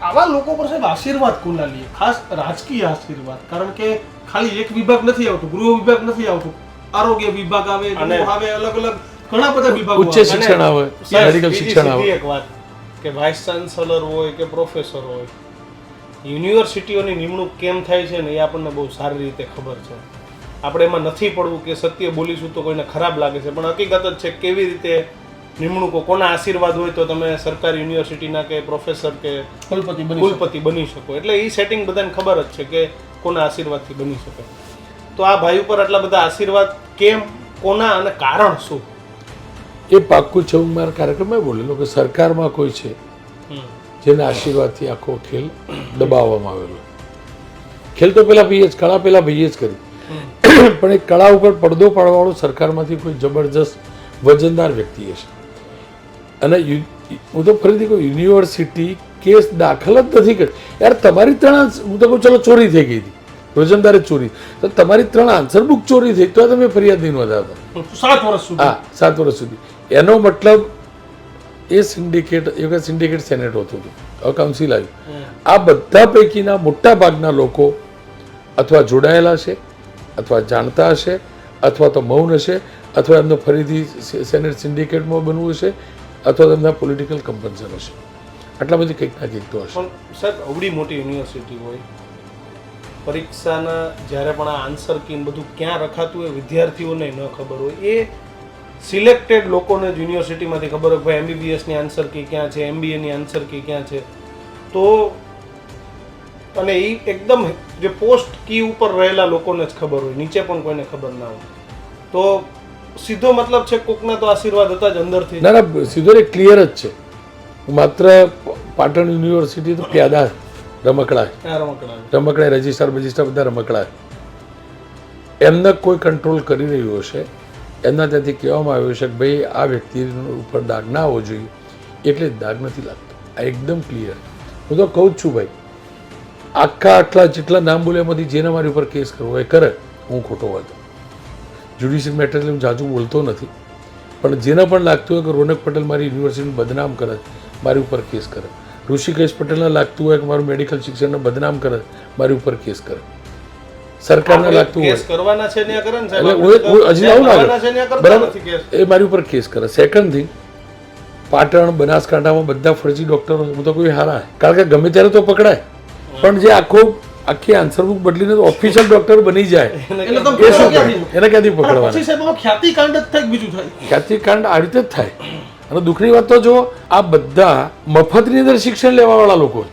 આવા લોકો પર સાહેબ આશીર્વાદ કોના લઈએ, ખાસ રાજકીય આશીર્વાદ? કારણ કે ખાલી એક વિભાગ નથી આવતું, ગૃહ વિભાગ નથી આવતું, આરોગ્ય વિભાગ આવે, આવે, અલગ અલગ ઘણા બધા વિભાગો, ઉચ્ચ શિક્ષણ આવે, મેડિકલ શિક્ષણ આવે. એક વાત કે વાઇસ ચાન્સલર હોય કે પ્રોફેસર હોય, યુનિવર્સિટીઓની નિમણૂક કેમ થાય છે ને એ આપણને બહુ સારી રીતે ખબર છે. આપણે એમાં નથી પડવું કે સત્ય બોલીશું તો કોઈને ખરાબ લાગે છે, પણ હકીકત જ છે કેવી રીતે નિમણૂકો, કોના આશીર્વાદ હોય તો તમે સરકારી યુનિવર્સિટીના કે પ્રોફેસર કે કુલપતિ બની શકો. એટલે એ સેટિંગ બધાને ખબર જ છે કે કોના આશીર્વાદથી બની શકે. તો આ ભાઈ ઉપર આટલા બધા આશીર્વાદ કેમ, કોના અને કારણ શું? એ પાક્કું છે. હું મારા કાર્યક્રમમાં બોલેલો કે સરકારમાં કોઈ છે જેના આશીર્વાદથી આખો ખેલ દબાવવામાં આવેલો. ખેલ તો પેલા ભાઈએ જ, કળા પેલા ભાઈએ જ કરી, પણ એ કળા ઉપર પડદો પાડવાવાળો સરકારમાંથી કોઈ જબરજસ્ત વજનદાર વ્યક્તિ હશે. અને હું તો ફરીથી કહું, યુનિવર્સિટી કેસ દાખલ જ નથી કરી. યાર તમારી 3, હું તો કહું ચલો ચોરી થઈ ગઈ હતી, રોજમદારે ચોરી, તો તમારી 3 આન્સર બુક ચોરી થઈ તો તમે ફરિયાદ નહીં નોંધાવતા 7 વર્ષ સુધી. હા, 7 વર્ષ સુધી. એનો મતલબ એ સિન્ડિકેટ, એ વખત સિન્ડિકેટ સેનેટ હોતું હતું, હવે કાઉન્સિલ આવ્યું. આ બધા પૈકીના મોટા ભાગના લોકો અથવા જોડાયેલા છે, અથવા જાણતા હશે, અથવા તો મૌન હશે, અથવા એમને ફરીથી સેનેટ સિન્ડિકેટમાં બનવું હશે, અથવા તો એમના પોલિટિકલ કમ્પન્સન હશે. આટલા બધી કંઈક ના કંઈક તો હશે. પણ સાહેબ અવડી મોટી યુનિવર્સિટી હોય, પરીક્ષાના જ્યારે પણ આ આન્સર કી બધું ક્યાં રખાતું હોય વિદ્યાર્થીઓને ન ખબર હોય, એ સિલેક્ટેડ લોકોને જ યુનિવર્સિટીમાંથી ખબર હોય ભાઈ એમબીબીએસની આન્સર કી ક્યાં છે, એમબીએની આન્સર કી ક્યાં છે. તો અને એ એકદમ જે પોસ્ટ કી ઉપર રહેલા લોકોને જ ખબર હોય, નીચે પણ કોઈને ખબર ના હોય. તો સીધો મતલબ છે કોકના તો આશીર્વાદ હતા જ અંદરથી. ના ના, સીધો એ ક્લિયર જ છે. માત્ર પાટણ યુનિવર્સિટી તો પ્યાદા રમકડા, રજિસ્ટ્રાર બજિસ્ટ્રાર બધા રમકડા. એમને કોઈ કંટ્રોલ કરી રહ્યું હશે, એમના ત્યાંથી કહેવામાં આવ્યું છે કે ભાઈ આ વ્યક્તિ ઉપર દાગ ના આવવો જોઈએ, એટલે દાગ નથી લાગતો. આ એકદમ ક્લિયર. હું તો કહું જ છું ભાઈ, આટલા જેટલા નામ બોલ્યા એમાંથી જેને મારી ઉપર કેસ કરવો એ કરે, હું ખોટો હતો. જ્યુડિશિયલ મેટર હું જાજુ બોલતો નથી, પણ જેને પણ લાગતું હોય કે રોનક પટેલ મારી યુનિવર્સિટીને બદનામ કરે, મારી ઉપર કેસ કરે. ઋષિકેશ પટેલને લાગતું હોય કે મારું મેડિકલ શિક્ષણને બદનામ કરે, મારી ઉપર કેસ કરે. સરકારને લાગતું હોય કરવાના છે ને કરે ને એટલે હું હજી આવું લાગે બરાબર, એ મારી ઉપર કેસ કરે. સેકન્ડ થિંગ, પાટણ બનાસકાંઠામાં બધા ફરજી ડૉક્ટરો, હું તો કોઈ હારા, કારણ કે ગમે ત્યારે તો પકડાય, પણ જે આખી આન્સર બુક બદલીને ઓફિશિયલ ડોક્ટર બની જાય એને ક્યાંથી પકડવાના? ખ્યાતિકાંડ જ થાય, બીજું થાય ખ્યાતિકાંડ આ રીતે જ થાય. અને દુઃખની વાત તો જો આ બધા મફતની અંદર શિક્ષણ લેવા વાળા લોકો